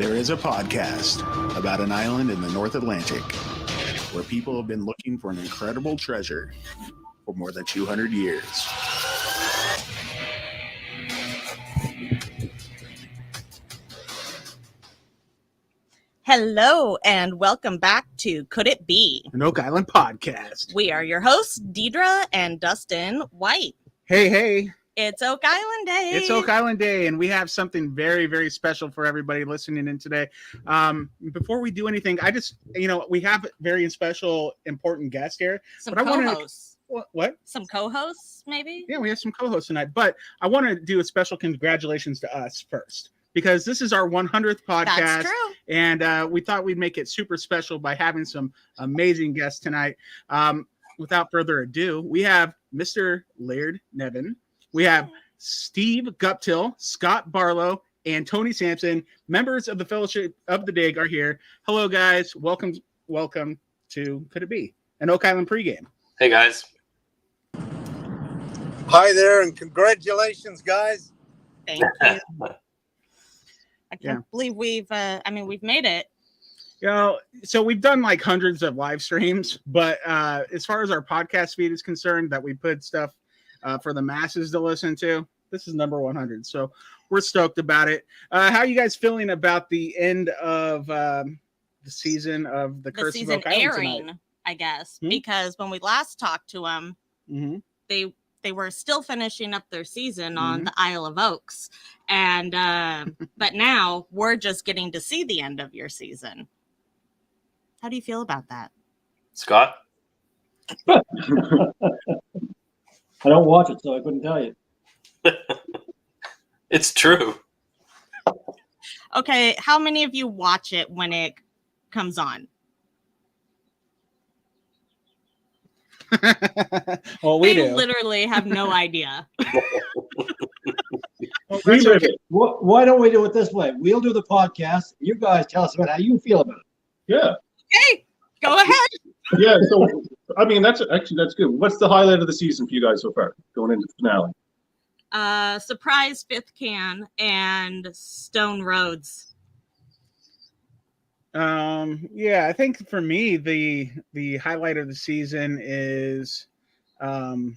There is a podcast about an island in the North Atlantic where people have been looking for an incredible treasure for more than 200 years. Hello, and welcome back to Could It Be? An Oak Island podcast. We are your hosts, Deidre and Dustin White. Hey. It's Oak Island Day. It's Oak Island Day, and we have something very, very special for everybody listening in today. Before we do anything, we have a very special, important guest here. Some co-hosts. What? Some co-hosts, maybe? Yeah, we have some co-hosts tonight, but I want to do a special congratulations to us first, because this is our 100th podcast. That's true. And we thought we'd make it super special by having some amazing guests tonight. Without further ado, we have Mr. Laird Niven. We have Steve Guptill, Scott Barlow, and Tony Sampson, members of the Fellowship of the Dig, are here. Hello, guys. Welcome to Could It Be? An Oak Island pregame. Hey, guys. Hi there, and congratulations, guys. Thank you. I can't believe we've made it. So we've done like hundreds of live streams, but as far as our podcast feed is concerned, that we put stuff for the masses to listen to, this is number 100. So we're stoked about it. How are you guys feeling about the end of the season of the Curse of Oak Island airing tonight? I guess, because when we last talked to them, they were still finishing up their season on the Isle of Oaks, and but now we're just getting to see the end of your season. How do you feel about that, Scott? I don't watch it, so I couldn't tell you. It's true. Okay, how many of you watch it when it comes on? Well, we do. do. Literally have no idea. Why don't we do it this way? We'll do the podcast. You guys tell us about how you feel about it. Yeah. Okay, go ahead. Yeah. So, I mean, that's good. What's the highlight of the season for you guys so far, going into the finale? Surprise fifth can and Stone Roads. I think for me the highlight of the season is You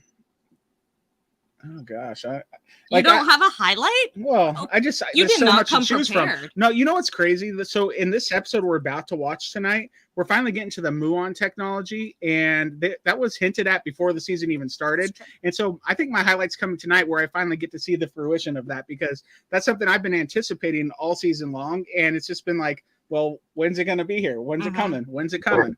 don't have a highlight? Well, You there's did so not much come to choose prepared. from. No, you know what's crazy? So in this episode we're about to watch tonight, we're finally getting to the muon technology, and that was hinted at before the season even started. And so I think my highlight's coming tonight, where I finally get to see the fruition of that, because that's something I've been anticipating all season long, and it's just been like, well, when's it going to be here? When's it coming? When's it coming?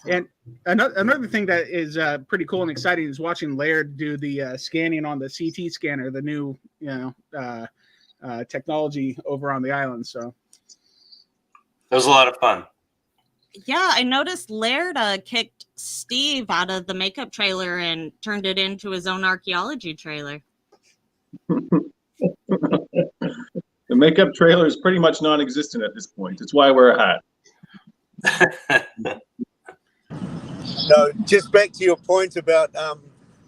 And another thing that is pretty cool and exciting is watching Laird do the scanning on the CT scanner, the new technology over on the island. So It was a lot of fun. Yeah, I noticed Laird kicked Steve out of the makeup trailer and turned it into his own archaeology trailer. The makeup trailer is pretty much non-existent at this point. It's why I wear a hat. No, just back to your point about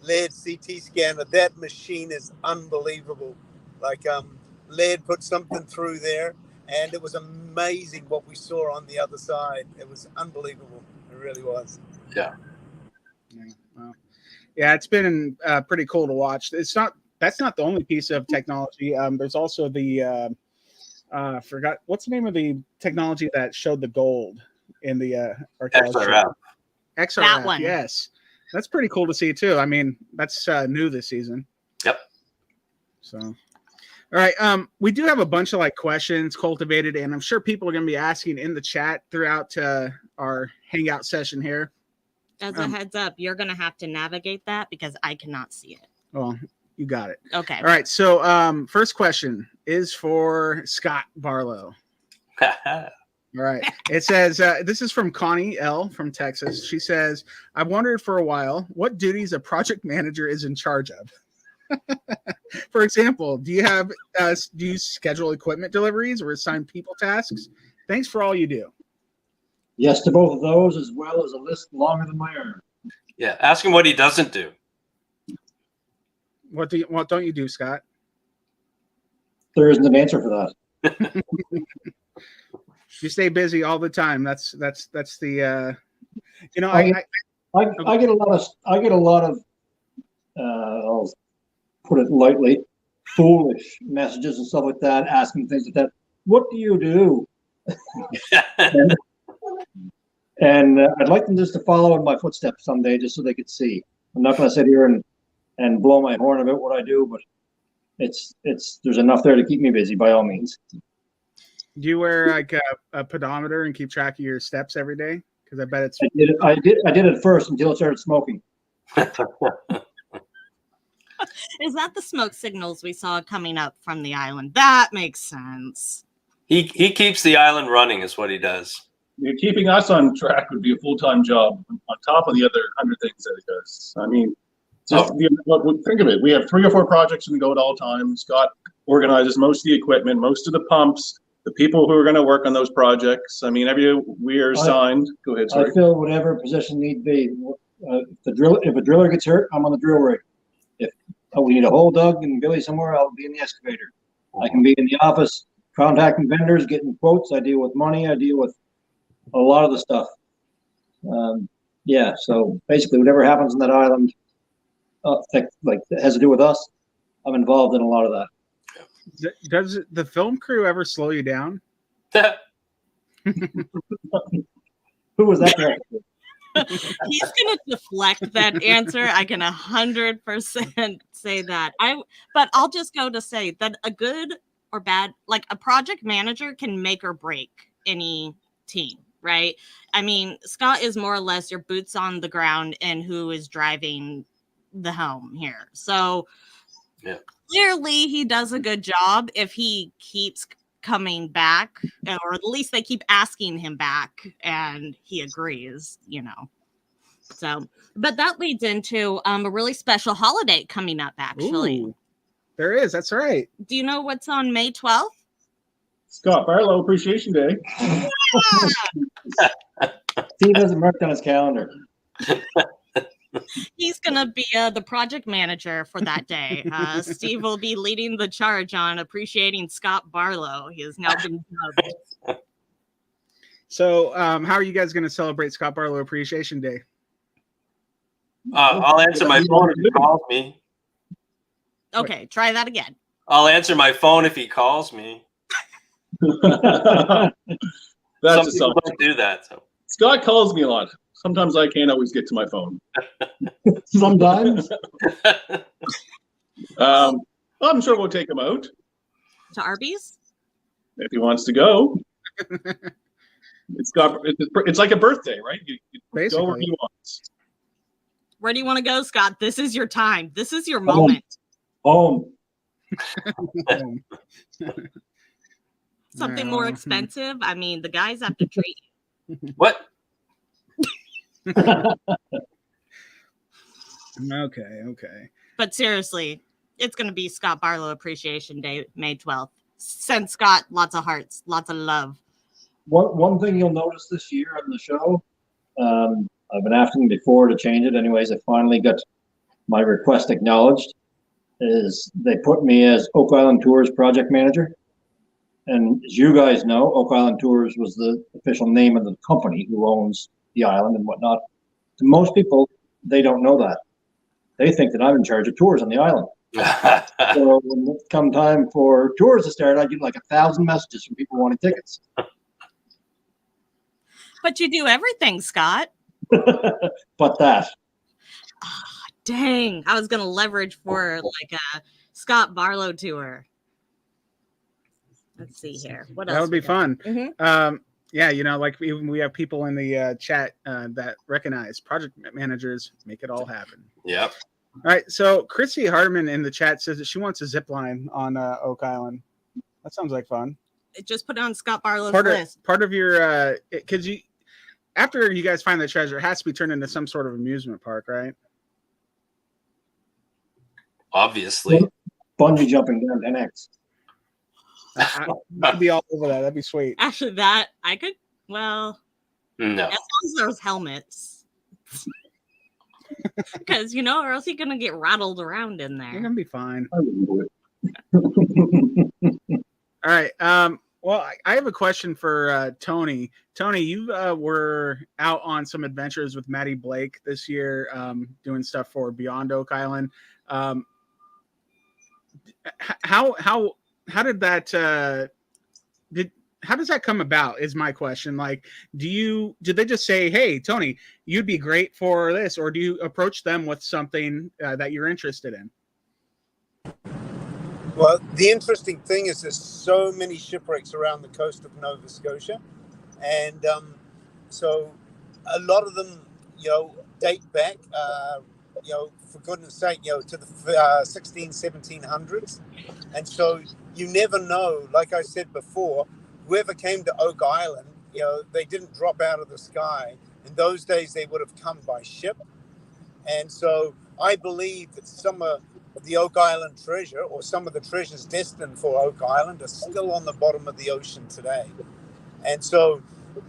Laird CT scanner. That machine is unbelievable. Like Laird put something through there, and it was amazing what we saw on the other side. It was unbelievable. It really was. Yeah. Yeah, it's been pretty cool to watch. That's not the only piece of technology. There's also the forgot what's the name of the technology that showed the gold in the archaeology. XRF, that one. Yes, that's pretty cool to see too. I mean, that's new this season. Yep. So, all right. We do have a bunch of questions cultivated, and I'm sure people are going to be asking in the chat throughout our hangout session here. As a heads up, you're going to have to navigate that because I cannot see it. Well, you got it. Okay. All right. So, first question is for Scott Barlow. All right. It says, this is from Connie L. from Texas. She says, I've wondered for a while what duties a project manager is in charge of. For example, do you schedule equipment deliveries or assign people tasks? Thanks for all you do. Yes to both of those, as well as a list longer than my arm. Yeah. Ask him what he doesn't do. What don't you do, Scott? There isn't an answer for that. You stay busy all the time. That's the I get a lot of I'll put it lightly, foolish messages and stuff like that, asking things like that. What do you do? and I'd like them just to follow in my footsteps someday, just so they could see. I'm not going to sit here and blow my horn about what I do, but there's enough there to keep me busy by all means. Do you wear like a pedometer and keep track of your steps every day? Because I bet it's. I did it first until I started smoking. Is that the smoke signals we saw coming up from the island? That makes sense. He keeps the island running, is what he does. Keeping us on track would be a full-time job on top of the other 100 things that he does. I mean, think of it. We have 3 or 4 projects in the go at all times. Scott organizes most of the equipment, most of the pumps, the people who are going to work on those projects. I mean, we are assigned. Go ahead, sorry. I fill whatever position need be. If a driller gets hurt, I'm on the drill rig. If we need a hole dug and Billy somewhere, I'll be in the excavator. I can be in the office contacting vendors, getting quotes. I deal with money. I deal with a lot of the stuff. So basically whatever happens on that island that has to do with us, I'm involved in a lot of that. Does the film crew ever slow you down? Who was that? He's gonna deflect that answer. I can 100% say that. But I'll just go to say that a good or bad, like a project manager, can make or break any team, right? I mean, Scott is more or less your boots on the ground and who is driving the helm here. So clearly he does a good job if he keeps coming back, or at least they keep asking him back and he agrees, So, but that leads into a really special holiday coming up, actually. Ooh, there is. That's right. Do you know what's on May 12th? Scott Barlow Appreciation Day. Steve hasn't marked on his calendar. He's going to be the project manager for that day. Steve will be leading the charge on appreciating Scott Barlow. He has now been dubbed. So how are you guys going to celebrate Scott Barlow Appreciation Day? I'll answer my phone if he calls me. Okay, try that again. I'll answer my phone if he calls me. That's Some people don't do that. So Scott calls me a lot. Sometimes I can't always get to my phone. Sometimes. I'm sure we'll take him out To Arby's? if he wants to go. It's like a birthday, right? You go where he wants. Where do you want to go, Scott? This is your time. This is your moment. Home. Something more expensive? I mean, the guys have to treat you. What? Okay. But seriously, it's going to be Scott Barlow Appreciation Day, May 12th. Send Scott lots of hearts, lots of love. One thing you'll notice this year on the show, I've been asking before to change it. Anyways, I finally got my request acknowledged. Is they put me as Oak Island Tours project manager. And as you guys know, Oak Island Tours was the official name of the company who owns the island and whatnot. To most people, they don't know that. They think that I'm in charge of tours on the island. So when it come time for tours to start, I get like 1,000 messages from people wanting tickets. But you do everything, Scott. But that. Oh, dang. I was going to leverage for like a Scott Barlow tour. Let's see here. What else? That would be fun. Mm-hmm. Like we have people in the chat that recognize project managers make it all happen. Yep. All right. So Chrissy Hardeman in the chat says that she wants a zip line on Oak Island. That sounds like fun. Just put it on Scott Barlow's list. Part of your because after you guys find the treasure, it has to be turned into some sort of amusement park, right? Obviously. Bungee jumping down 10X. I'd be all over that. That'd be sweet. Actually, that I could. Well, no. As long as there's helmets, because or else you're gonna get rattled around in there. You're gonna be fine. I wouldn't do it. All right. Well, I have a question for Tony. Tony, you were out on some adventures with Maddie Blake this year, doing stuff for Beyond Oak Island. How did that how does that come about is my question. Like, did they just say, hey, Tony, you'd be great for this, or do you approach them with something that you're interested in? Well, the interesting thing is there's so many shipwrecks around the coast of Nova Scotia, and so a lot of them, date back, for goodness sake, to the 1700s, and so you never know. Like I said before, whoever came to Oak Island, they didn't drop out of the sky. In those days, they would have come by ship, and so I believe that some of the Oak Island treasure, or some of the treasures destined for Oak Island, are still on the bottom of the ocean today. And so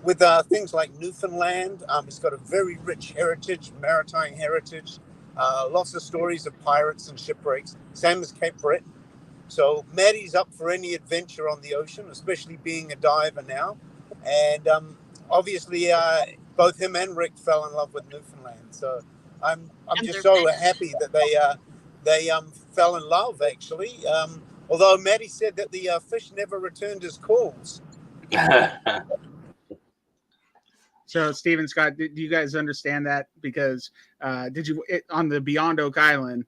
with things like Newfoundland, it's got a very rich heritage, maritime heritage, lots of stories of pirates and shipwrecks, same as Cape Breton. So Maddie's up for any adventure on the ocean, especially being a diver now. And obviously both him and Rick fell in love with Newfoundland. So I'm just so happy that they fell in love, actually. Although Maddie said that the fish never returned his calls. So, Steve and Scott, do you guys understand that? Because on the Beyond Oak Island,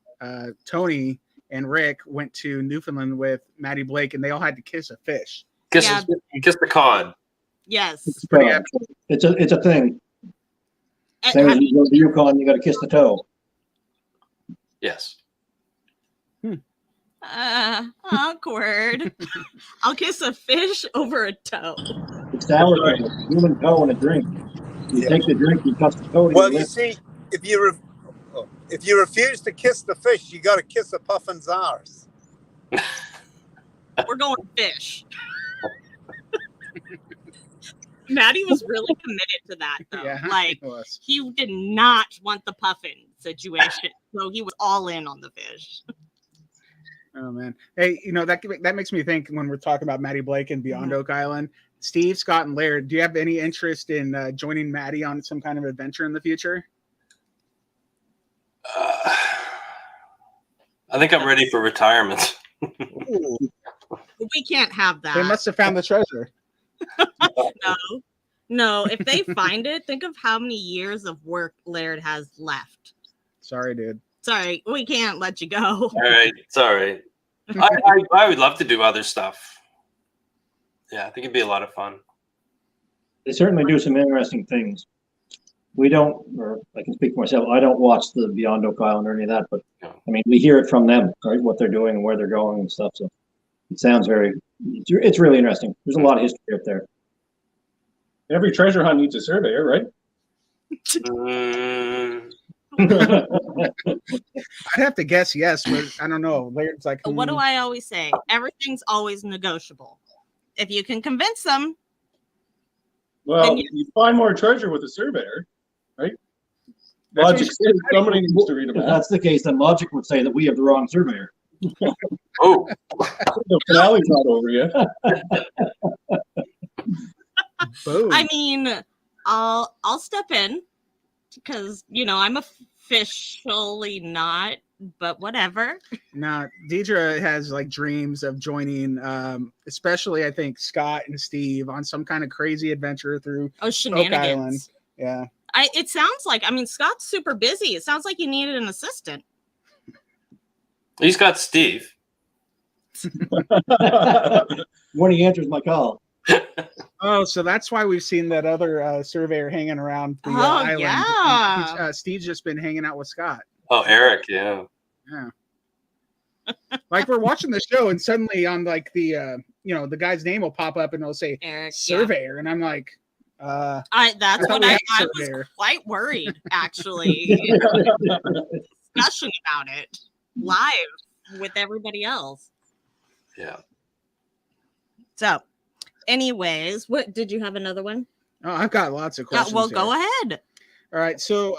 Tony and Rick went to Newfoundland with Maddie Blake, and they all had to kiss a fish. Kiss the cod. Yes. It's a thing. Same as you go to the Yukon, you got to kiss the toe. Yes. Awkward. I'll kiss a fish over a toe. It's sour, right. Human toe and a drink. You take the drink, you touch the toe. Well, you see, if you refuse to kiss the fish, you got to kiss a puffin's arse. We're going fish. Maddie was really committed to that, though. Yeah, he did not want the puffin situation, so he was all in on the fish. Oh man, hey, that makes me think when we're talking about Maddie Blake and Beyond Oak Island. Steve, Scott, and Laird, do you have any interest in joining Maddie on some kind of adventure in the future? I think I'm ready for retirement. We can't have that. They must have found the treasure. No. If they find it, think of how many years of work Laird has left. Sorry, dude. Sorry, we can't let you go. All right, it's all right. I would love to do other stuff. Yeah, I think it'd be a lot of fun. They certainly do some interesting things. We don't, or I can speak for myself, I don't watch the Beyond Oak Island or any of that, but I mean, we hear it from them, right? What they're doing and where they're going and stuff. So it sounds it's really interesting. There's a lot of history up there. Every treasure hunt needs a surveyor, right? I'd have to guess yes, but I don't know. Laird's like, What do I always say? Everything's always negotiable. If you can convince them. Well, you find more treasure with a surveyor, right? Logic says somebody needs to read about. If that's the case, then logic would say that we have the wrong surveyor. Oh, the finale's not over yet. Boom. I mean, I'll step in because I'm officially not, but whatever. Now, Deidre has like dreams of joining, especially I think Scott and Steve on some kind of crazy adventure through shenanigans. Oak Island. Yeah. It sounds like, Scott's super busy. It sounds like he needed an assistant. He's got Steve. When he answers my call. Oh, so that's why we've seen that other surveyor hanging around the island. Yeah. Steve's just been hanging out with Scott. Oh, Eric, yeah. Yeah. Like we're watching the show and suddenly on like the the guy's name will pop up and it'll say Eric, surveyor, and I'm like, that's what I was quite worried actually. Discussion about it live with everybody else. Yeah. So, anyways, what did you have another one? Oh, I've got lots of questions. Well, go ahead. All right, so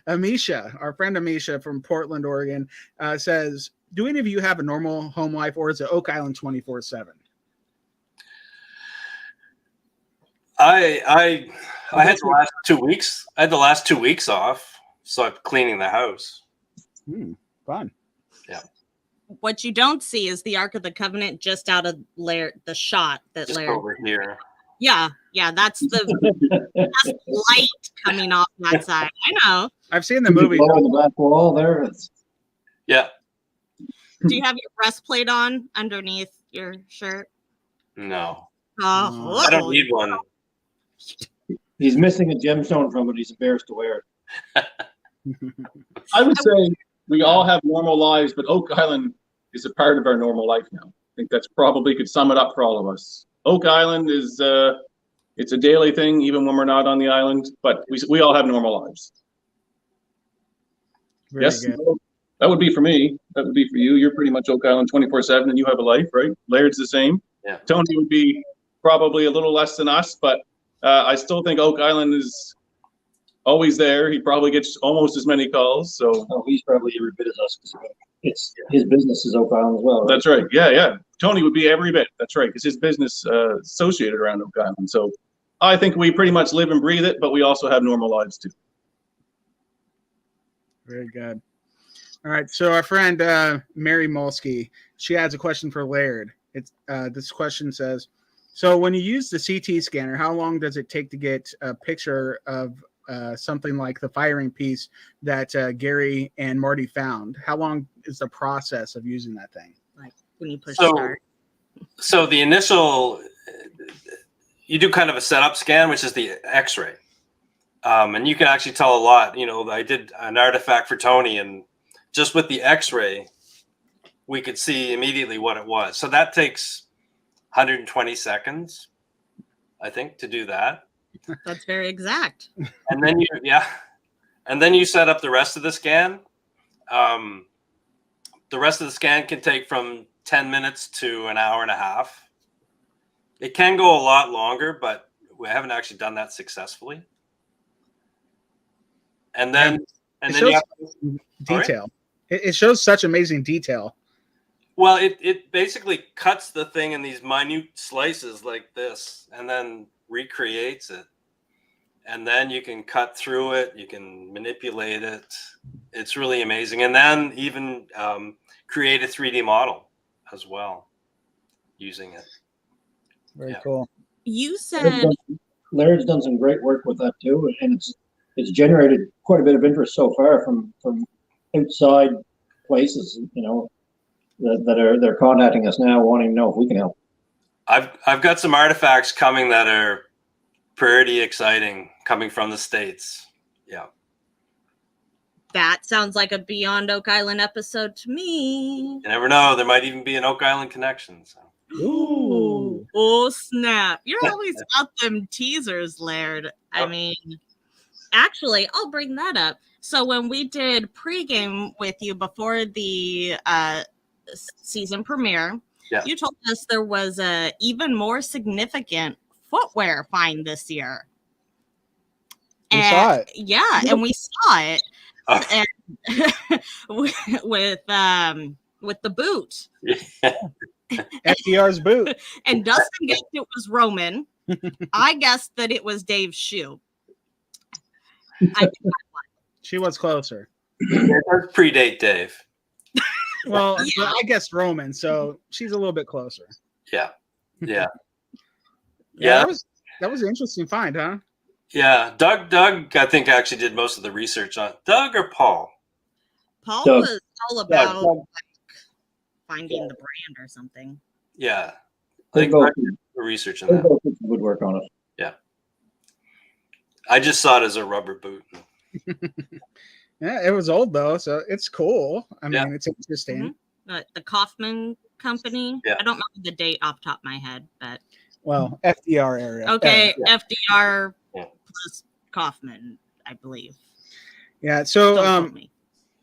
Amisha, our friend Amisha from Portland, Oregon, says, do any of you have a normal home life, or is it Oak Island 24/7? I had the last 2 weeks. I had the last 2 weeks off, so I'm cleaning the house. Fun. Yeah. What you don't see is the Ark of the Covenant just out of the shot that Just Laird. over here. Yeah, that's the that's light coming off that side. I know. I've seen the movie. On the back wall there. Yeah. Do you have your breastplate on underneath your shirt? No. Oh, I don't need one. He's missing a gemstone from it. He's embarrassed to wear it. I would say we all have normal lives, but Oak Island is a part of our normal life now. I think that's probably could sum it up for all of us. Oak Island is it's a daily thing, even when we're not on the island. But we all have normal lives. Very yes, good. that would be for me. That would be for you. You're pretty much Oak Island 24/7, and you have a life, right? Laird's the same. Yeah. Tony would be probably a little less than us, but I still think Oak Island is always there. He probably gets almost as many calls. So he's probably every bit as us. It's his business is Oak Island as well. Right? That's right. Yeah. Tony would be every bit. That's right, because his business associated around Oak Island. So I think we pretty much live and breathe it, but we also have normal lives too. Very good. All right. So our friend Mary Molsky, she has a question for Laird. It's this question says, so when you use the CT scanner, how long does it take to get a picture of something like the firing piece that Gary and Marty found? How long is the process of using that thing? Like when you push start. So the initial, you do kind of a setup scan, which is the X-ray. And you can actually tell a lot. You know, I did an artifact for Tony, and just with the X-ray, we could see immediately what it was. So that takes 120 seconds, I think, to do that. That's very exact. And then you set up the rest of the scan. The rest of the scan can take from 10 minutes to an hour and a half. It can go a lot longer, but we haven't actually done that successfully. And then you have detail. It shows such amazing detail. Well, it basically cuts the thing in these minute slices like this, and then recreates it. And then you can cut through it. You can manipulate it. It's really amazing. And then even create a 3D model as well using it. Very cool. You said Laird's done some great work with that too, and it's generated quite a bit of interest so far from outside places, you know, they're contacting us now, wanting to know if we can help. I've got some artifacts coming that are pretty exciting, coming from the States. Yeah. That sounds like a Beyond Oak Island episode to me. You never know. There might even be an Oak Island connection. So. Ooh. Oh, snap. You're always about them teasers, Laird. I mean, actually, I'll bring that up. So when we did pregame with you before the season premiere, you told us there was a even more significant footwear find this year. We saw it. Yeah, and we saw it. And with the boot. FDR's boot. And Dustin guessed it was Roman. I guessed that it was Dave's shoe. She was closer. Predate Dave. Well, I guessed Roman, so she's a little bit closer. Yeah. That was an interesting find, huh? Yeah. Doug, I think, actually did most of the research on Doug or Paul? Paul was all about finding the brand or something. Yeah. They both research on that. Both would work on it. Yeah. I just saw it as a rubber boot. Yeah, it was old though, so it's cool. I mean, it's interesting. Mm-hmm. The Kaufman Company. Yeah. I don't know the date off the top of my head, but FDR area. Okay, FDR plus Kaufman, I believe. Yeah. So,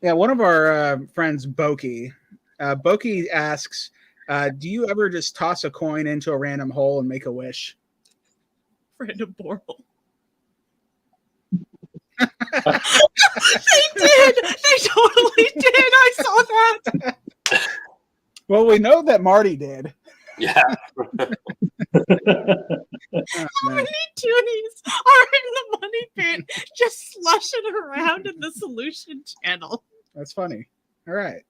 one of our friends, Boki asks, do you ever just toss a coin into a random hole and make a wish? Random borehole. They did. They totally did. I saw that. Well, we know that Marty did. Yeah. Oh, How man. many toonies are in the money pit just slushing around in the solution channel? That's funny. All right.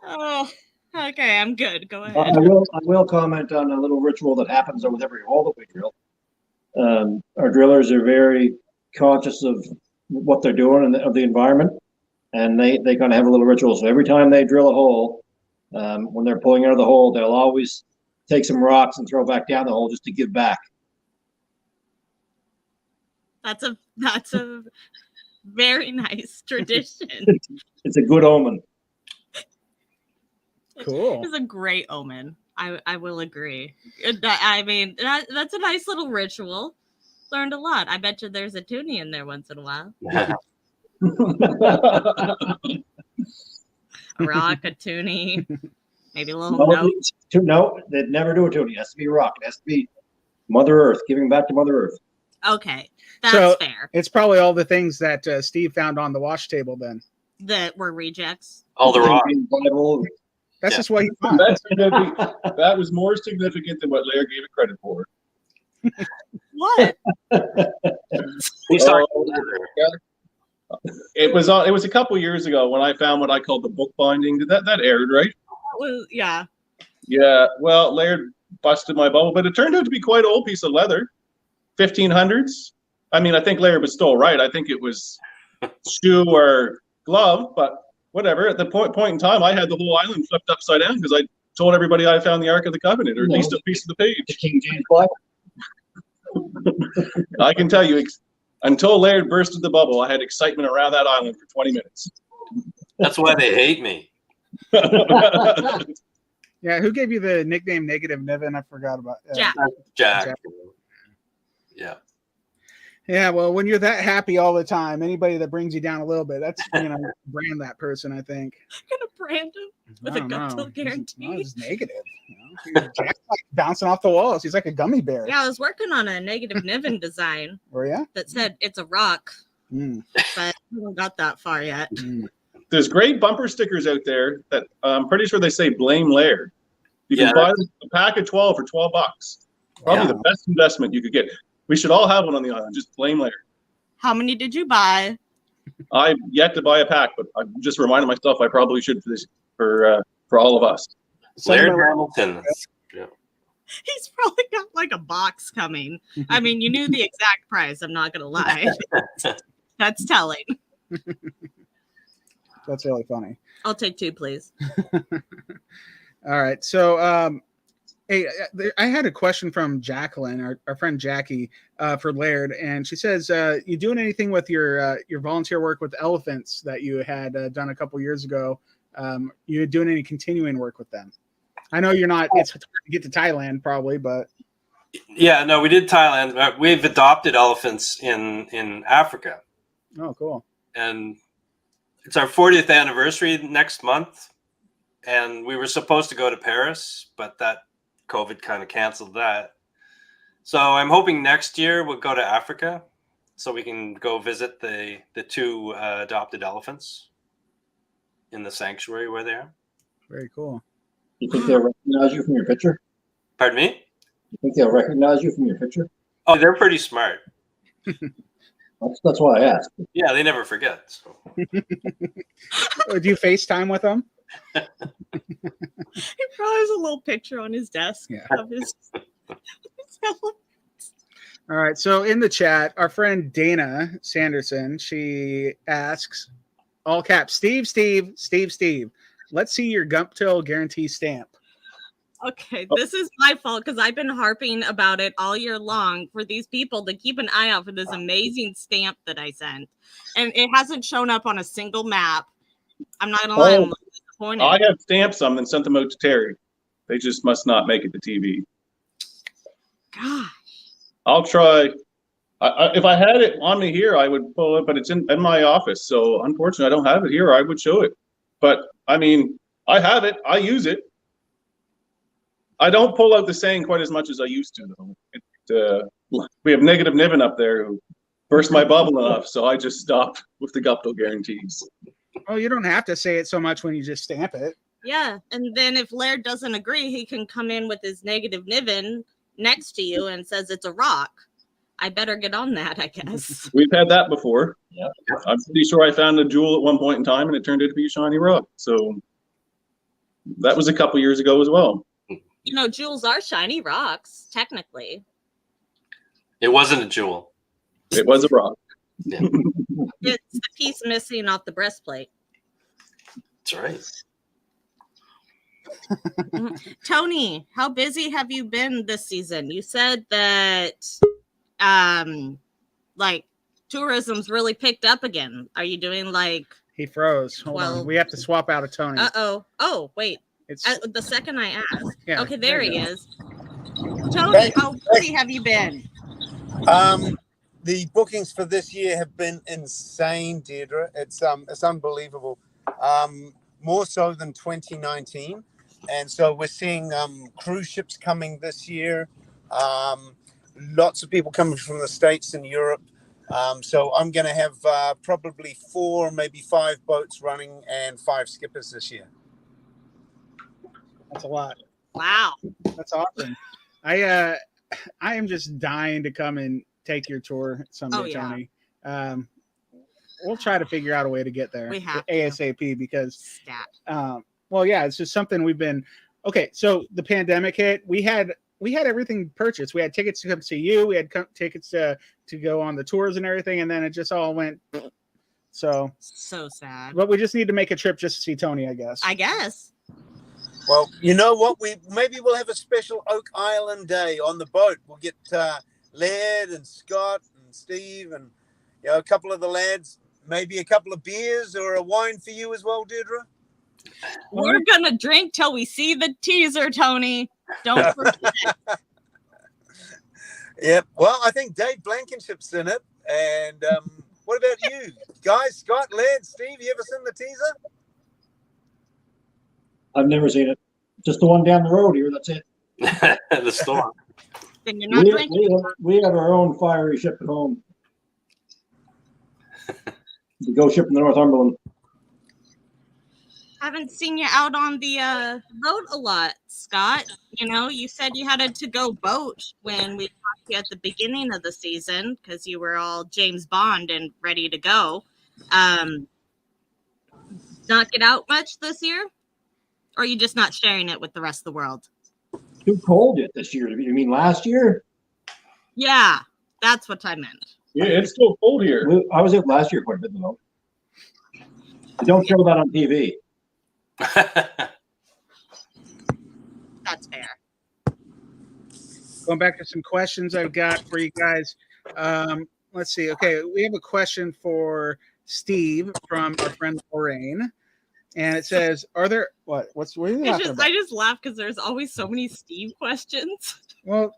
Oh, okay, I'm good. Go I ahead. will comment on a little ritual that happens with every hole that we drill. Our drillers are very conscious of what they're doing and of the environment, and they kind of have a little ritual. So every time they drill a hole, when they're pulling out of the hole, they'll always take some rocks and throw back down the hole just to give back. That's a very nice tradition. It's a good omen. Cool. It's a great omen. I will agree. I mean, that's a nice little ritual. Learned a lot. I bet you there's a toonie in there once in a while. A rock, a toonie, maybe a little note. No, they'd never do a toonie. It has to be a rock. It has to be Mother Earth, giving back to Mother Earth. Okay, that's fair. It's probably all the things that Steve found on the wash table then. That were rejects. All the rocks. That's just what he found. That was more significant than what Laird gave it credit for. What? He's talking It was a couple years ago when I found what I called the bookbinding. Did that aired, right? Well, yeah. Yeah. Well, Laird busted my bubble, but it turned out to be quite an old piece of leather, 1500s. I mean, I think Laird was still right. I think it was shoe or glove, but whatever. At the point in time, I had the whole island flipped upside down because I told everybody I found the Ark of the Covenant, or at least a piece of the page. King James Bible. I can tell you, until Laird bursted the bubble, I had excitement around that island for 20 minutes. That's why they hate me. Yeah, who gave you the nickname Negative Niven? I forgot about Jack. Jack. Yeah. Yeah, well, when you're that happy all the time, anybody that brings you down a little bit, that's, brand that person, I think. Gonna brand him with a Guptill guarantee. He's negative. Jack's like bouncing off the walls. He's like a gummy bear. Yeah, I was working on a Negative Niven design. Were you? That said it's a rock, but I haven't got that far yet. There's great bumper stickers out there that I'm pretty sure they say blame Laird. You can buy a pack of 12 for $12. Probably the best investment you could get. We should all have one on the island. Just blame Laird. How many did you buy? I've yet to buy a pack, but I'm just reminding myself I probably should for all of us. Laird Hamilton. Yeah. He's probably got like a box coming. I mean, you knew the exact price. I'm not gonna lie. That's telling. That's really funny. I'll take 2, please. All right. So, hey, I had a question from Jacqueline, our friend Jacky, for Laird, and she says, "You doing anything with your volunteer work with elephants that you had done a couple years ago? You doing any continuing work with them? I know you're not. It's hard to get to Thailand, probably, but yeah, no, we did Thailand. We've adopted elephants in Africa. Oh, cool! And it's our 40th anniversary next month, and we were supposed to go to Paris, but that COVID kind of canceled that. So I'm hoping next year we'll go to Africa so we can go visit the 2 adopted elephants in the sanctuary where they are. Very cool. You think they'll recognize you from your picture? Pardon me? You think they'll recognize you from your picture? Oh, they're pretty smart. That's why I asked. Yeah, they never forget. So. Do you FaceTime with them? He probably has a little picture on his desk of his elephants. All right. So in the chat, our friend Dana Sanderson, she asks, all caps, Steve, let's see your Guptill guarantee stamp. Okay, this is my fault because I've been harping about it all year long for these people to keep an eye out for this amazing stamp that I sent. And it hasn't shown up on a single map. I'm not going to lie, I'm a little disappointed. I have stamped some and sent them out to Terry. They just must not make it to TV. Gosh. I'll try. If I had it on me here, I would pull it, but it's in my office. So unfortunately, I don't have it here. I would show it. But I mean, I have it. I use it. I don't pull out the saying quite as much as I used to, though. We have Negative Niven up there who burst my bubble enough, so I just stopped with the Guptill guarantees. Oh, you don't have to say it so much when you just stamp it. Yeah, and then if Laird doesn't agree, he can come in with his negative Niven next to you and says it's a rock. I better get on that, I guess. We've had that before. Yeah. I'm pretty sure I found a jewel at one point in time, and it turned out to be a shiny rock. So that was a couple years ago as well. You know, jewels are shiny rocks, technically. It wasn't a jewel. It was a rock. Yeah. It's the piece missing off the breastplate. That's right. Tony, how busy have you been this season? You said that like tourism's really picked up again. Are you doing like He froze. Hold on. We have to swap out a Tony. Oh, wait. It's The second I asked. yeah, okay, there he is. Tony, how busy have you been? The bookings for this year have been insane, Deirdre. It's unbelievable. More so than 2019. And so we're seeing cruise ships coming this year. Lots of people coming from the States and Europe. So I'm going to have probably 4, maybe 5 boats running and 5 skippers this year. that's a lot. Wow. That's awesome. I am just dying to come and take your tour someday, Tony. We'll try to figure out a way to get there. We have ASAP because well, yeah, it's just something we've been okay. So the pandemic hit. We had everything purchased. We had tickets to come see you. We had tickets to go on the tours and everything, and then it just all went. So sad. But we just need to make a trip just to see Tony, I guess. Well, you know what? Maybe we'll have a special Oak Island day on the boat. We'll get Laird and Scott and Steve and a couple of the lads. Maybe a couple of beers or a wine for you as well, Deirdre. We're gonna drink till we see the teaser, Tony. Don't forget. Yep. Well, I think Dave Blankenship's in it. And what about you guys? Scott, Laird, Steve, you ever seen the teaser? I've never seen it. Just the one down the road here. That's it. The storm. Then you're not drinking. We have our own fiery ship at home. The ghost ship in the Northumberland. Haven't seen you out on the boat a lot, Scott. You said you had a to-go boat when we talked to you at the beginning of the season because you were all James Bond and ready to go. Not get out much this year? Or are you just not sharing it with the rest of the world? Too cold yet this year. You mean last year? Yeah, that's what I meant. Yeah, it's still cold here. I was out last year quite a bit though. You don't show that on TV. That's fair. Going back to some questions I've got for you guys. Let's see. Okay, we have a question for Steve from our friend Lorraine. And it says, "Are there what are you laughing about?" I just laugh because there's always so many Steve questions. Well,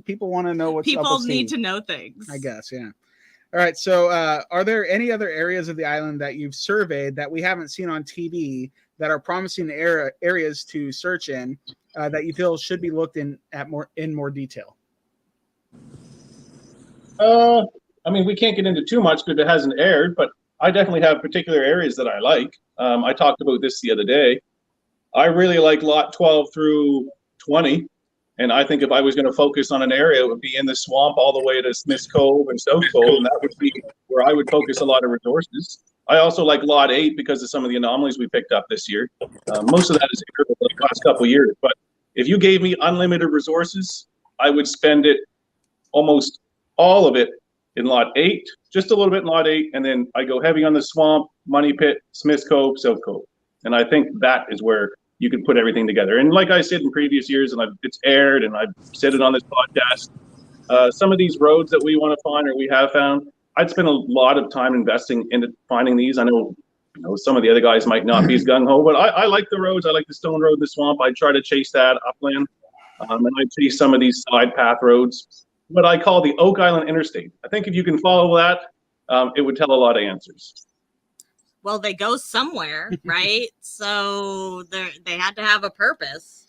people want to know what's people up with need Steve, to know things. I guess, yeah. All right. So, are there any other areas of the island that you've surveyed that we haven't seen on TV that are promising areas to search in that you feel should be looked in more detail? I mean, we can't get into too much because it hasn't aired, but I definitely have particular areas that I like. I talked about this the other day. I really like lot 12 through 20. And I think if I was going to focus on an area, it would be in the swamp all the way to Smith's Cove and South Cove. And that would be where I would focus a lot of resources. I also like lot 8 because of some of the anomalies we picked up this year. Most of that is here over the last couple of years. But if you gave me unlimited resources, I would spend it almost all of it in lot 8, just a little bit in lot 8. And then I go heavy on the swamp, Money Pit, Smith's Cove, South Cove. And I think that is where you can put everything together. And like I said in previous years, and it's aired, and I've said it on this podcast, some of these roads that we want to find or we have found, I'd spend a lot of time investing into finding these. I know, some of the other guys might not be as gung-ho, but I like the roads. I like the stone road in the swamp. I try to chase that upland, and I chase some of these side path roads, what I call the Oak Island Interstate. I think if you can follow that, it would tell a lot of answers. Well, they go somewhere, right? So they had to have a purpose.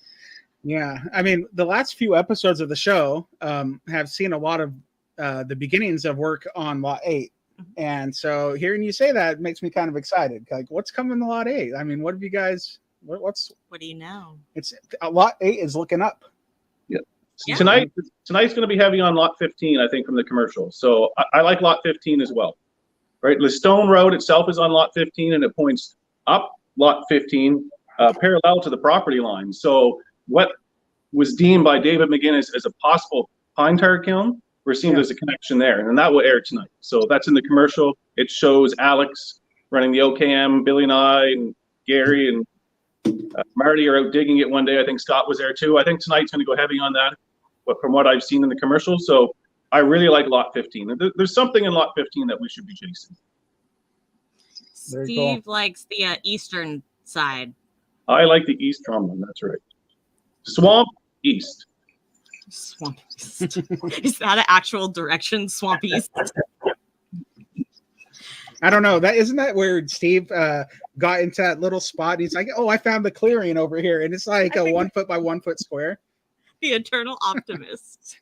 Yeah. I mean, the last few episodes of the show have seen a lot of the beginnings of work on lot 8. And so hearing you say that makes me kind of excited. Like, what's coming to lot 8? I mean, what have you guys What do you know? It's lot 8 is looking up. Yeah. Yeah. Tonight's going to be heavy on lot 15, I think, from the commercial. So I like lot 15 as well. Right, the Stone Road itself is on lot 15, and it points up lot 15, parallel to the property line. So what was deemed by David McGinnis as a possible pine tar kiln, we're seeing there's a connection there, and that will air tonight. So that's in the commercial. It shows Alex running the OKM, Billy and I, and Gary and Marty are out digging it one day. I think Scott was there too. I think tonight's going to go heavy on that, from what I've seen in the commercial. So I really like lot 15. There's something in lot 15 that we should be chasing. Steve likes the eastern side. I like the East Drumlin, that's right. Swamp East. Swamp East. Is that an actual direction, Swamp East? I don't know. Isn't that where Steve got into that little spot? And he's like, "Oh, I found the clearing over here," and it's like a 1 foot by 1 foot square. The Eternal Optimist.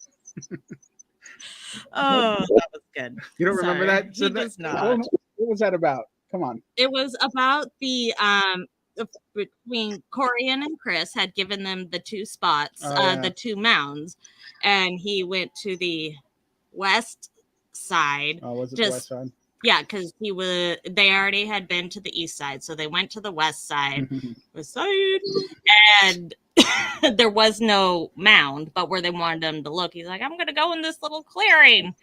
Oh, that was good. You don't remember that? He does not. What was that about? Come on. It was about the between Corian and Chris had given them the 2 spots, the 2 mounds, and he went to the west side. Oh, was it the west side? Yeah, because they already had been to the east side, so they went to the west side, and there was no mound, but where they wanted them to look, he's like, "I'm gonna go in this little clearing."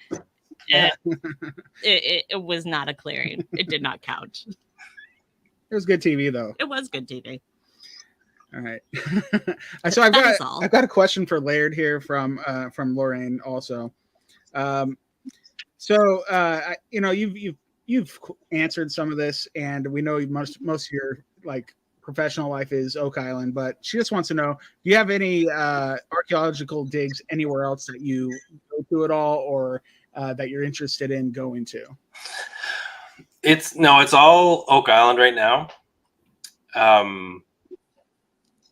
Yeah. It was not a clearing. It did not count. It was good TV though. It was good TV. All right. So I've got a question for Laird here from Lorraine also. You've answered some of this, and we know most of your professional life is Oak Island, but she just wants to know: do you have any archaeological digs anywhere else that you go to at all, or that you're interested in going to? It's all Oak Island right now.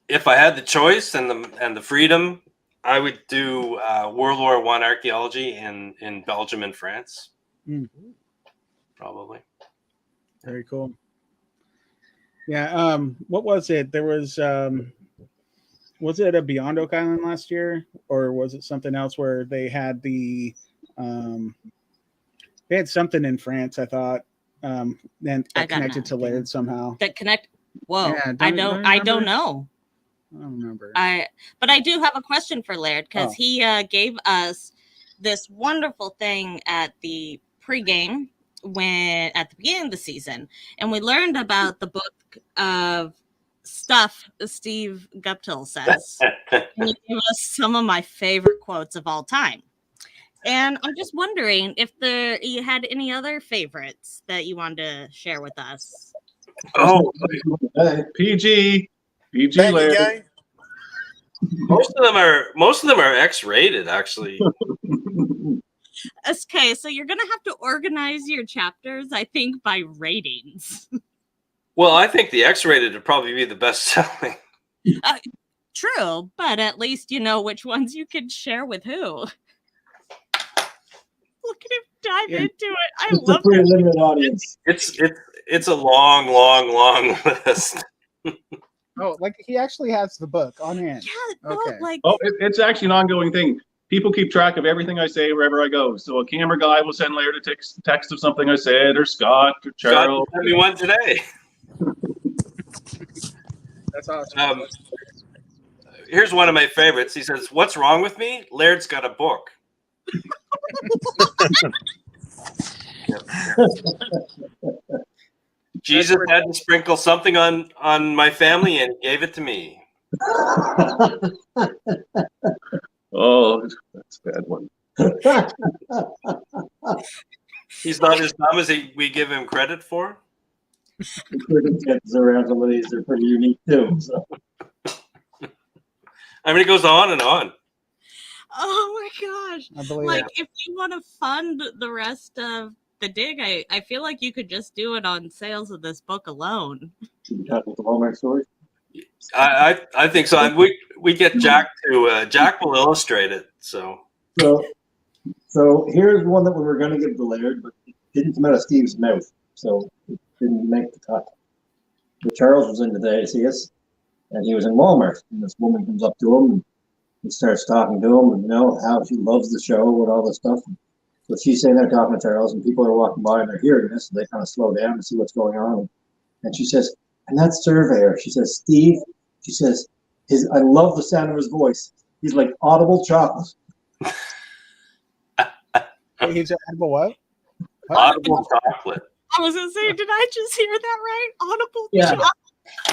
If I had the choice and the freedom, I would do World War I archaeology in Belgium and France. Probably. Very cool. Yeah. What was it? There was it a Beyond Oak Island last year, or was it something else where they had they had something in France? I thought then connected to Laird somehow. That connect. Whoa! Yeah, I don't know. I don't remember. But I do have a question for Laird, because he gave us this wonderful thing at the pregame at the beginning of the season, and we learned about the book of stuff Steve Guptill says. And he gave us some of my favorite quotes of all time. And I'm just wondering if you had any other favorites that you wanted to share with us. Oh, PG Laird. Most of them are X-rated, actually. Okay, so you're gonna have to organize your chapters, I think, by ratings. Well, I think the X-rated would probably be the best selling. True, but at least you know which ones you can share with who. Look at him dive into it. I love a pretty limited audience. It's a long list. Oh, he actually has the book on hand. Yeah, okay. It's actually an ongoing thing. People keep track of everything I say wherever I go. So a camera guy will send Laird a text of something I said, or Scott, or Charles. Sent me one today. That's awesome. Here's one of my favorites. He says, "What's wrong with me? Laird's got a book." Jesus had to sprinkle something on my family, and he gave it to me. Oh, that's a bad one. He's not as dumb as we give him credit for. Circumstances around some of these are pretty unique too. So. I mean, it goes on and on. Oh my gosh! I believe it. If you want to fund the rest of the dig, I feel like you could just do it on sales of this book alone. Talk with the Walmart story. I think so. And we get Jack to Jack will illustrate it. So here's one that we were going to give to Laird, but it didn't come out of Steve's mouth, so it didn't make the cut. But Charles was in today. See us. and he was in Walmart. And this woman comes up to him and starts talking to him, and how she loves the show and all this stuff. So she's saying they're talking to Charles, and people are walking by and they're hearing this, so they kind of slow down and see what's going on. And she says, "And that surveyor," she says, "Steve," she says, I love the sound of his voice. He's like audible chocolate. He's audible what? Audible chocolate. I was gonna say, did I just hear that right? Audible Yeah. chocolate.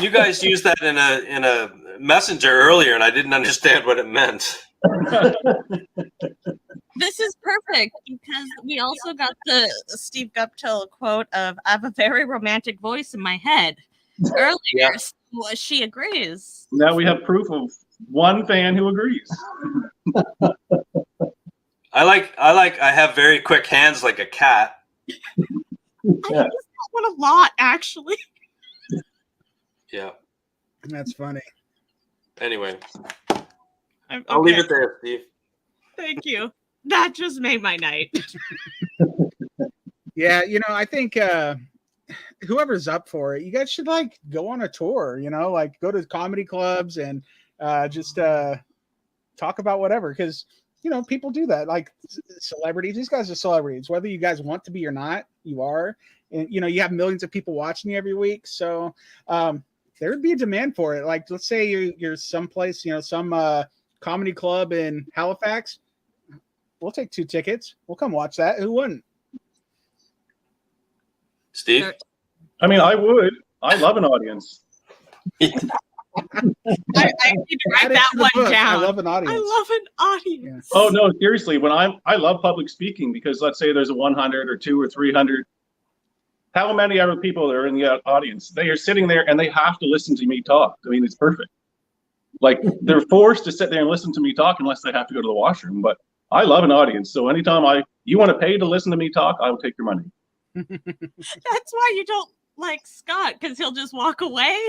You guys used that in a messenger earlier, and I didn't understand what it meant. This is perfect because we also got the Steve Guptill quote of "I have a very romantic voice in my head" earlier. Yeah. So she agrees. Now we have proof of one fan who agrees. I have very quick hands like a cat. I use that one a lot, actually. Yeah. That's funny. Anyway, Okay. I'll leave it there, Steve. Thank you. That just made my night. Yeah, I think whoever's up for it, you guys should like go on a tour, like go to comedy clubs and just talk about whatever, because people do that, like celebrities. These guys are celebrities, whether you guys want to be or not. You are, and you have millions of people watching you every week, so there would be a demand for it. Like, let's say you're someplace, some comedy club in Halifax. We'll take 2 tickets. We'll come watch that. Who wouldn't? Steve? I mean, I would. I love an audience. I need to write that one book. down. I love an audience. I love an audience. Oh no, seriously. I love public speaking, because let's say there's a 100 or 200 or 300. How many other people are in the audience? They are sitting there and they have to listen to me talk. I mean, it's perfect. Like, they're forced to sit there and listen to me talk unless they have to go to the washroom. But I love an audience. So anytime you want to pay to listen to me talk, I will take your money. That's why you don't like Scott, because he'll just walk away.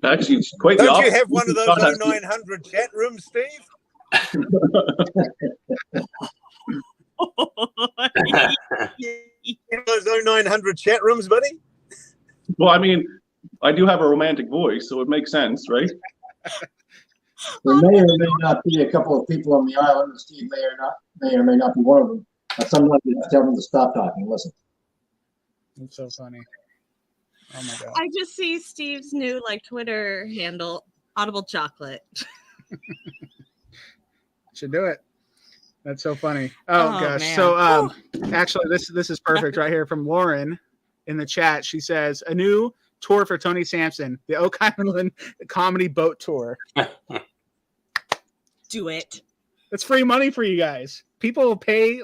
Actually, it's quite the Don't opposite. you have one of those 0900 chat rooms, Steve? Those 0900 chat rooms, buddy? Well, I mean, I do have a romantic voice, so it makes sense, right? There may or may not be a couple of people on the island, and Steve may or may not be one of them. But sometimes you have to tell them to stop talking and listen. It's so funny. Oh my god! I just see Steve's new Twitter handle, Audible Chocolate. Should do it. That's so funny. Oh gosh. Man. So actually this is perfect right here from Lauren in the chat. She says a new tour for Tony Sampson, the Oak Island Comedy Boat Tour. Do it. That's free money for you guys. People will pay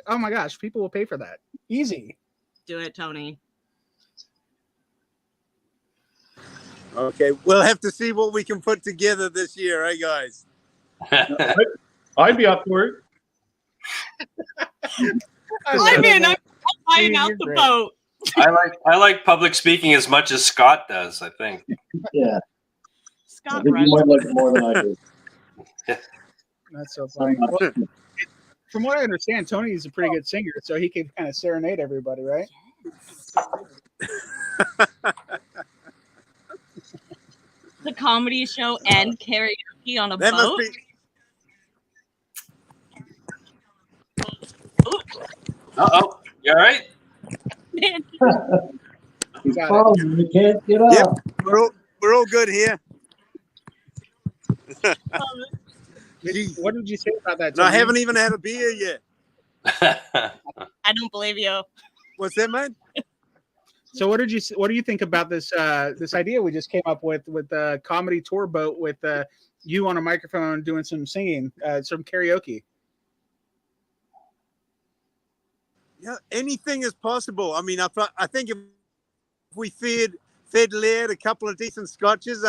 oh my gosh, people will pay for that. Easy. Do it, Tony. Okay, we'll have to see what we can put together this year, eh, guys? I'd be up for it. I'm in. I'm buying out the boat. I like public speaking as much as Scott does, I think. Yeah. Scott I think you might like it more than I do. That's so funny. Well, from what I understand, Tony is a pretty good singer, so he can kind of serenade everybody, right? The comedy show and karaoke on a That boat. must be. Uh-oh. You all right? Man, He's got it. falling, he can't get up. Yep, we're all good here. What did you say about that, No, Tony? I haven't even had a beer yet. I don't believe you. What's that, man? So what do you think about this this idea we just came up with the comedy tour boat with you on a microphone doing some singing, some karaoke? Yeah, anything is possible. I mean, I think if we fed Laird a couple of decent scotches,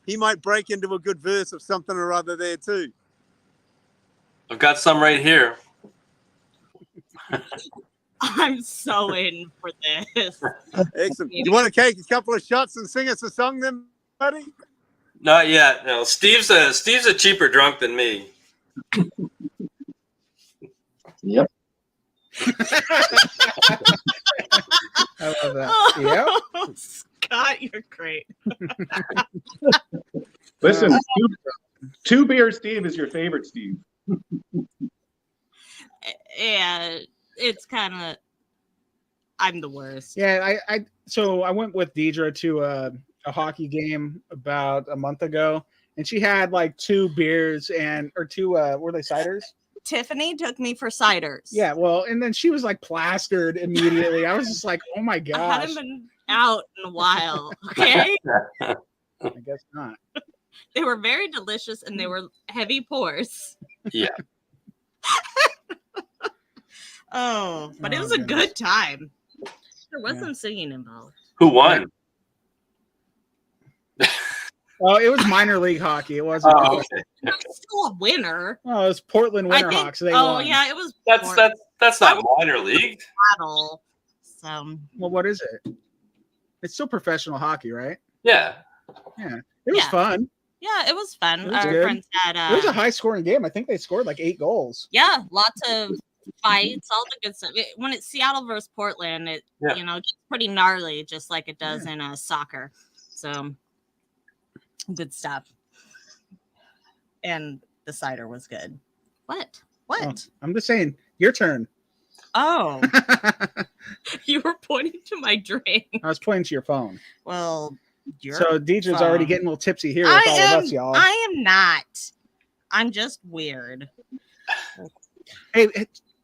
he might break into a good verse of something or other there too. I've got some right here. I'm so in for this. Excellent. Do you want to take a couple of shots and sing us a song then, buddy? Not yet. No, Steve's a cheaper drunk than me. Yep. I love that. Yeah. Oh, Scott. Scott, you're great. Listen, two beer Steve is your favorite Steve. Yeah, it's kind of. I'm the worst. Yeah, so I went with Deidre to a hockey game about a month ago, and she had like 2 beers or 2 were they ciders? Tiffany took me for ciders. Yeah, well, and then she was like plastered immediately. I was just like, oh my gosh. I hadn't been out in a while. Okay. I guess not. They were very delicious and they were heavy pours. Yeah. But it was a good time. There was some singing involved. Who won? Oh, it was minor league hockey. It wasn't. Oh, okay. It's still a winner. Oh, it was Portland Winterhawks. They won. Yeah, it was. That's not minor league. Battle. So. Well, what is it? It's still professional hockey, right? Yeah. Yeah. It was fun. Yeah, it was fun. It was Our good. friends had. It was a high-scoring game. I think they scored like 8 goals. Yeah, lots of fights, all the good stuff. When it's Seattle versus Portland, it gets pretty gnarly, just like it does in soccer. So good stuff. And the cider was good. What? Oh, I'm just saying, your turn. Oh, you were pointing to my drink. I was pointing to your phone. Well, so Deidre's already getting a little tipsy here with all of us, y'all. I am not. I'm just weird. Hey,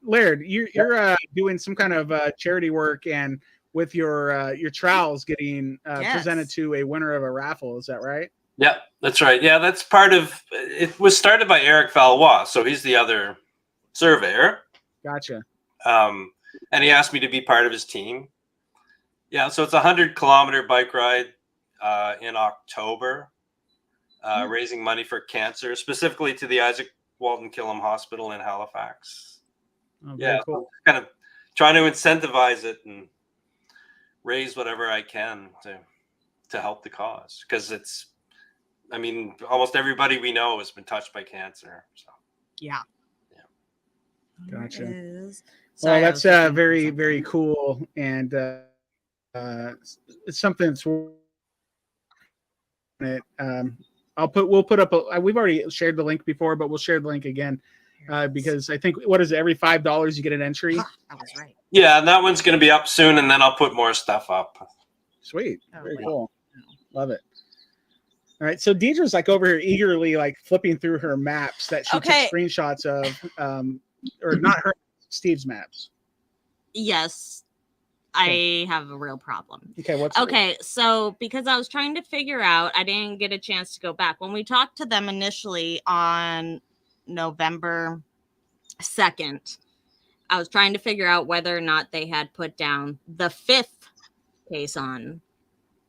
Laird, you're doing some kind of charity work, and with your trowels getting presented to a winner of a raffle. Is that right? Yeah, that's right. Yeah, that's part of it. Was started by Eric Valois, so he's the other surveyor. Gotcha. And he asked me to be part of his team. Yeah, so it's a 100-kilometer bike ride in October, raising money for cancer, specifically to the Isaac Walton Killam Hospital in Halifax. Oh, yeah, cool. so kind of trying to incentivize it and raise whatever I can to help the cause, because almost everybody we know has been touched by cancer. So yeah. Gotcha. Sorry, well, that's very, very cool, and it's something that's it. We'll put up we've already shared the link before, but we'll share the link again because I think every $5 you get an entry. That was right. Yeah, and that one's going to be up soon, and then I'll put more stuff up. Sweet, very cool. Love it. All right, so Deidre's like over here eagerly like flipping through her maps that she took screenshots of, or not her, Steve's maps. Yes, I have a real problem. Okay, so because I was trying to figure out, I didn't get a chance to go back. When we talked to them initially on November 2nd, I was trying to figure out whether or not they had put down the 5th caisson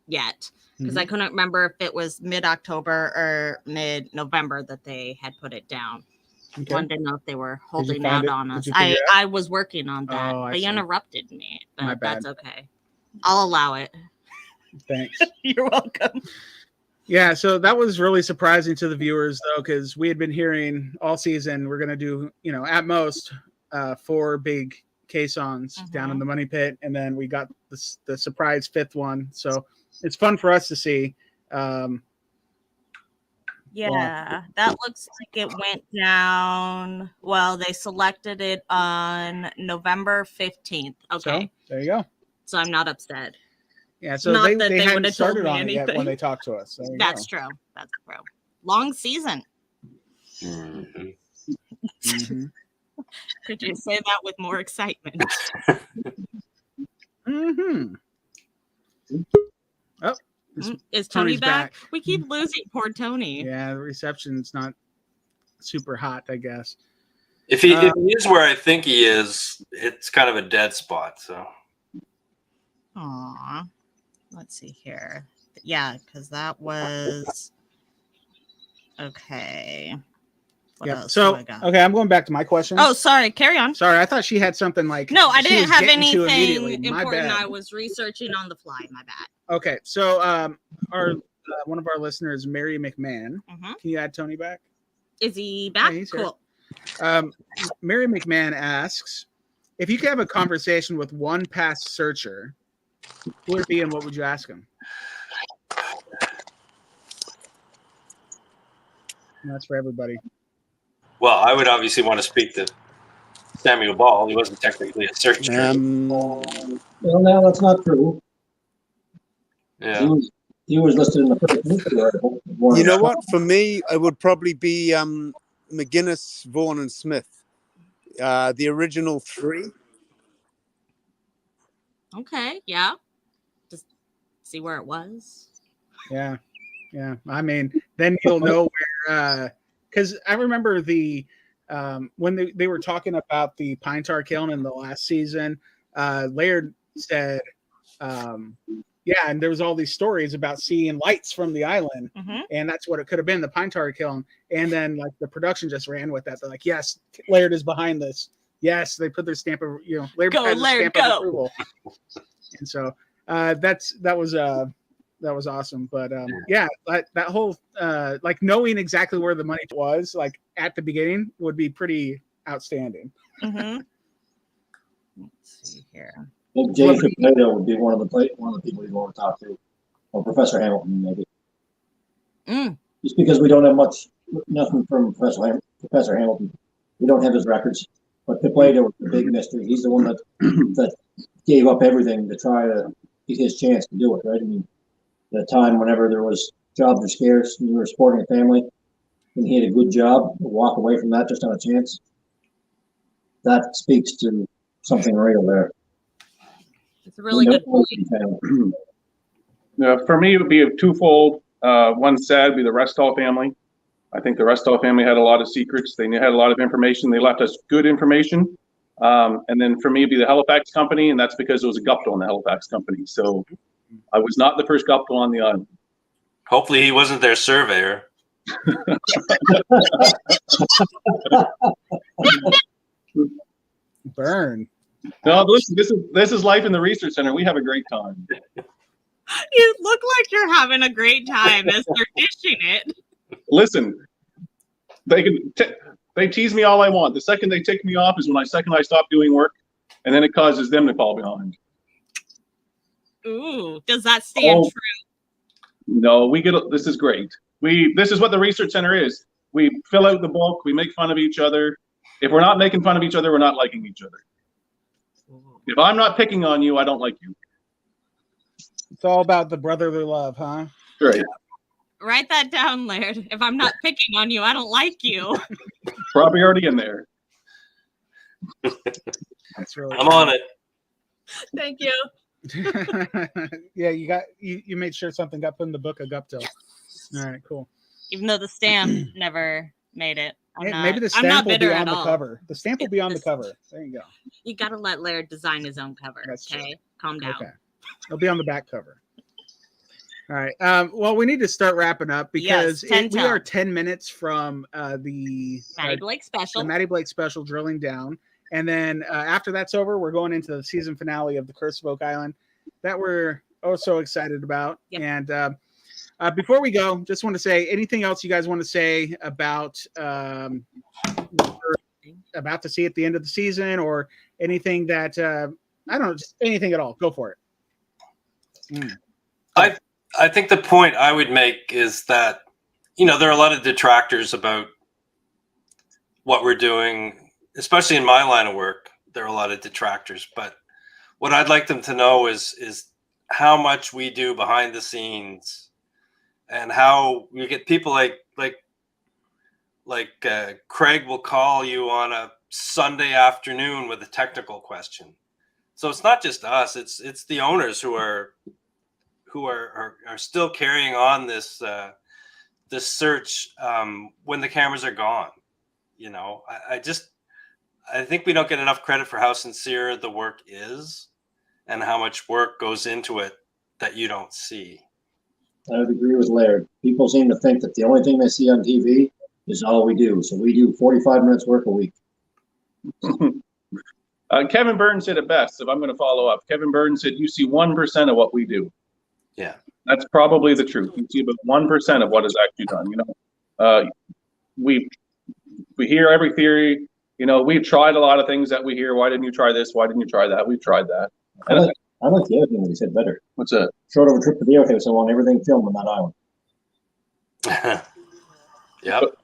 yet, because I couldn't remember if it was mid-October or mid-November that they had put it down. Okay. Wanted to know if they were holding out on us. I was working on that, but you interrupted me. But that's okay. I'll allow it. Thanks. You're welcome. Yeah, so that was really surprising to the viewers, though, because we had been hearing all season we're going to do, at most 4 big caissons down in the money pit, and then we got the surprise 5th one. So it's fun for us to see. Yeah, that looks like it went down. Well, they selected it on November 15th. Okay. So, there you go. So I'm not upset. Yeah, so not they hadn't told started me on anything. it yet when they talked to us. So That's true. That's true. Long season. Could you say that with more excitement? Oh. Is Tony back? We keep losing poor Tony. Yeah, the reception's not super hot, I guess. If he is where I think he is, it's kind of a dead spot. So, Aw, let's see here. Yeah, because that was okay. What else do I got? Okay, I'm going back to my question. Oh, sorry. Carry on. Sorry, I thought she had something like. No, I didn't have anything My important. bad. I was researching on the fly. My bad. Okay, so our one of our listeners, Mary McMahon. Can you add Tony back? Is he back? Yeah, he's cool. Mary McMahon asks, if you could have a conversation with one past searcher, who would it be and what would you ask him? That's for everybody. Well, I would obviously want to speak to Samuel Ball. He wasn't technically a searcher. Well, now that's not true. Yeah. He was listed in the first newspaper article. You know what? For me, it would probably be McGuinness, Vaughan, and Smith. The original 3. Okay, yeah. Just see where it was. Yeah. I mean, then you'll know where, because I remember when they were talking about the pine tar kiln in the last season, Laird said, yeah, and there was all these stories about seeing lights from the island, and that's what it could have been, the pine tar kiln. And then like the production just ran with that. They're like, yes, Laird is behind this. Yes, they put their stamp of, Laird has a stamp of approval. And so that was awesome. But yeah, that whole like knowing exactly where the money was like at the beginning would be pretty outstanding. Let's see here. James Plato would be one of the people you'd want to talk to, or Professor Hamilton maybe. Just because we don't have nothing from Professor Hamilton, we don't have his records. But Plato was the big mystery. He's the one that gave up everything to try to get his chance to do it. Right? I mean, the time whenever there was jobs were scarce and you were supporting a family, and he had a good job, walk away from that just on a chance. That speaks to something real there. It's a really good point. For me, it would be a twofold. One sad would be the Restall family. I think the Restall family had a lot of secrets. They had a lot of information. They left us good information. And then for me, it'd be the Halifax company, and that's because it was a Guptill in the Halifax company. So I was not the first Guptill on the island. Hopefully he wasn't their surveyor. Burn. No, listen, this is life in the research center. We have a great time. You look like you're having a great time as they're dishing it. Listen, they tease me all I want. The second they take me off is when I stop doing work, and then it causes them to fall behind. Ooh, does that stand true? No, this is great. This is what the research center is. We fill out the book. We make fun of each other. If we're not making fun of each other, we're not liking each other. If I'm not picking on you, I don't like you. It's all about the brotherly love, huh? Right. Write that down, Laird. If I'm not picking on you, I don't like you. Probably already in there. That's really I'm on it. Thank you. Yeah, you made sure something got put in the book of Guptill. All right, cool. Even though the stamp never made it. Maybe the stamp will be on the cover. The stamp will be on the cover. There you go. You got to let Laird design his own cover. That's okay, true. Calm down. Okay, it'll be on the back cover. All right. Well, we need to start wrapping up because we are 10 minutes from the Maddie Blake special. The Maddie Blake special drilling down, and then after that's over, we're going into the season finale of the Curse of Oak Island that we're so excited about. Yep. And before we go, just want to say anything else you guys want to say about what we're about to see at the end of the season, or anything that I don't know, just anything at all. Go for it. I think the point I would make is that, there are a lot of detractors about what we're doing, especially in my line of work. There are a lot of detractors, but what I'd like them to know is how much we do behind the scenes, and how we get people like Craig will call you on a Sunday afternoon with a technical question. So it's not just us; it's the owners who are still carrying on this search when the cameras are gone. I think we don't get enough credit for how sincere the work is and how much work goes into it that you don't see. I would agree with Laird. People seem to think that the only thing they see on TV is all we do. So we do 45 minutes work a week. Kevin Burns said it best. If I'm going to follow up, Kevin Burns said, you see 1% of what we do. Yeah, that's probably the truth. You see about 1% of what is actually done. We hear every theory. We've tried a lot of things that we hear. Why didn't you try this? Why didn't you try that? We've tried that. I like the other thing that he said better. What's that? Short of a trip to the Archaeology, so I want everything filmed on that island. Yep.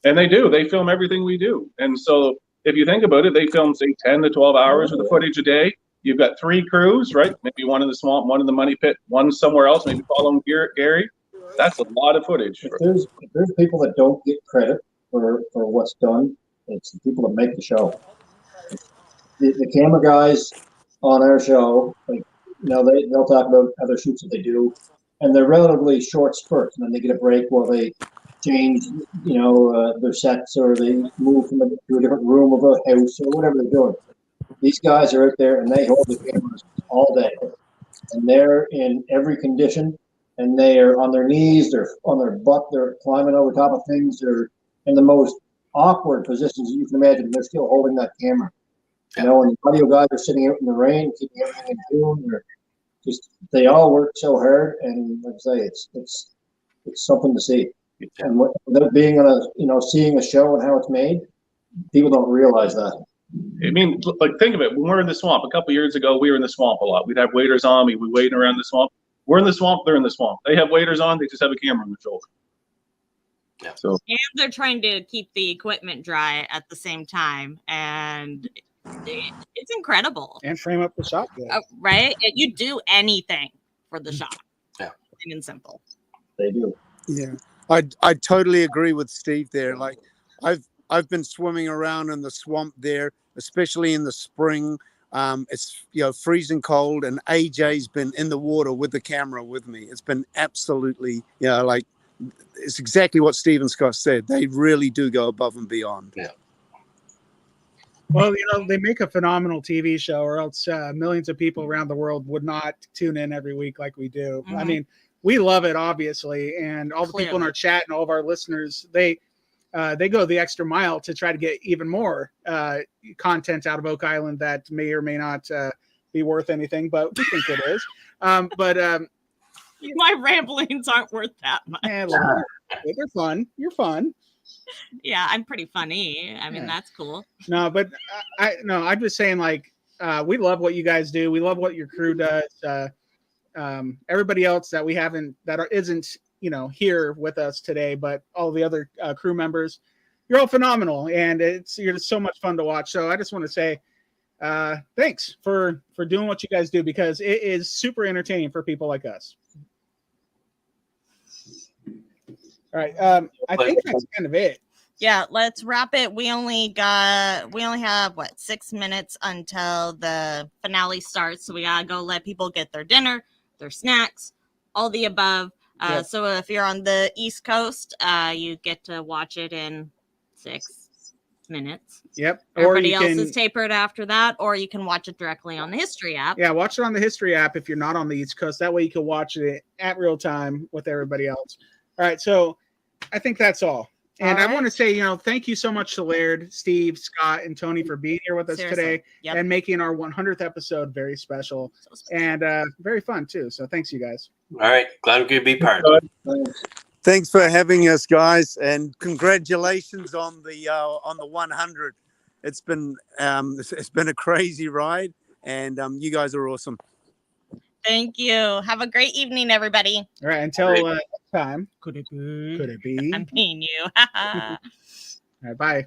And they do. They film everything we do. And so if you think about it, they film, say, 10 to 12 hours with the footage a day. You've got 3 crews, right? Maybe one in the swamp, one in the money pit, one somewhere else, maybe following Gary. That's a lot of footage. If there's people that don't get credit for what's done, it's the people that make the show. The camera guys on our show, like, they'll talk about other shoots that they do, and they're relatively short spurts, and then they get a break while they change, their sets, or they move to a different room of a house or whatever they're doing. These guys are out there and they hold the cameras all day, and they're in every condition, and they are on their knees, they're on their butt, they're climbing over top of things, they're in the most awkward positions you can imagine. They're still holding that camera. And the audio guys are sitting out in the rain, keeping everything in tune. They all work so hard, and like I say, it's something to see. And without being on seeing a show and how it's made, people don't realize that. I mean, like, think of it. When we're in the swamp, a couple of years ago, we were in the swamp a lot. We'd have waders on. We'd be wading around the swamp. We're in the swamp. They're in the swamp. They have waders on. They just have a camera on their shoulder. Yeah. So. And they're trying to keep the equipment dry at the same time, and it's incredible. And frame up the shot, right? You do anything for the shot. Yeah, plain and simple. They do. Yeah, I totally agree with Steve there. Like, I've been swimming around in the swamp there, especially in the spring. It's freezing cold, and AJ's been in the water with the camera with me. It's been absolutely like, it's exactly what Steve and Scott said. They really do go above and beyond. Yeah. Well, they make a phenomenal TV show, or else millions of people around the world would not tune in every week like we do. Mm-hmm. I mean, we love it, obviously, and all the people in our chat and all of our listeners, they go the extra mile to try to get even more content out of Oak Island that may or may not be worth anything, but we think it is. My ramblings aren't worth that much. They're fun. You're fun. Yeah, I'm pretty funny. I mean, that's cool. No, but I'm just saying, like, we love what you guys do. We love what your crew does. Everybody else that we haven't, isn't here with us today, but all the other crew members, you're all phenomenal, and you're just so much fun to watch. So I just want to say thanks for doing what you guys do, because it is super entertaining for people like us. All right, I think that's kind of it. Yeah, let's wrap it. We only have 6 minutes until the finale starts, so we gotta go let people get their dinner, their snacks, all the above. Yep. So if you're on the East Coast, you get to watch it in 6 minutes. Yep. Everybody else is tapered after that, or you can watch it directly on the History app. Yeah, watch it on the History app if you're not on the East Coast. That way you can watch it at real time with everybody else. All right, so I think that's all. And I want to say, thank you so much to Laird, Steve, Scott, and Tony for being here with us today and making our 100th episode very special, and very fun too. So thanks, you guys. All right, glad we could be part. Thanks for having us, guys, and congratulations on the 100. It's been a crazy ride, and you guys are awesome. Thank you. Have a great evening, everybody. All right, until next time. Could it be? I'm paying you. All right, bye.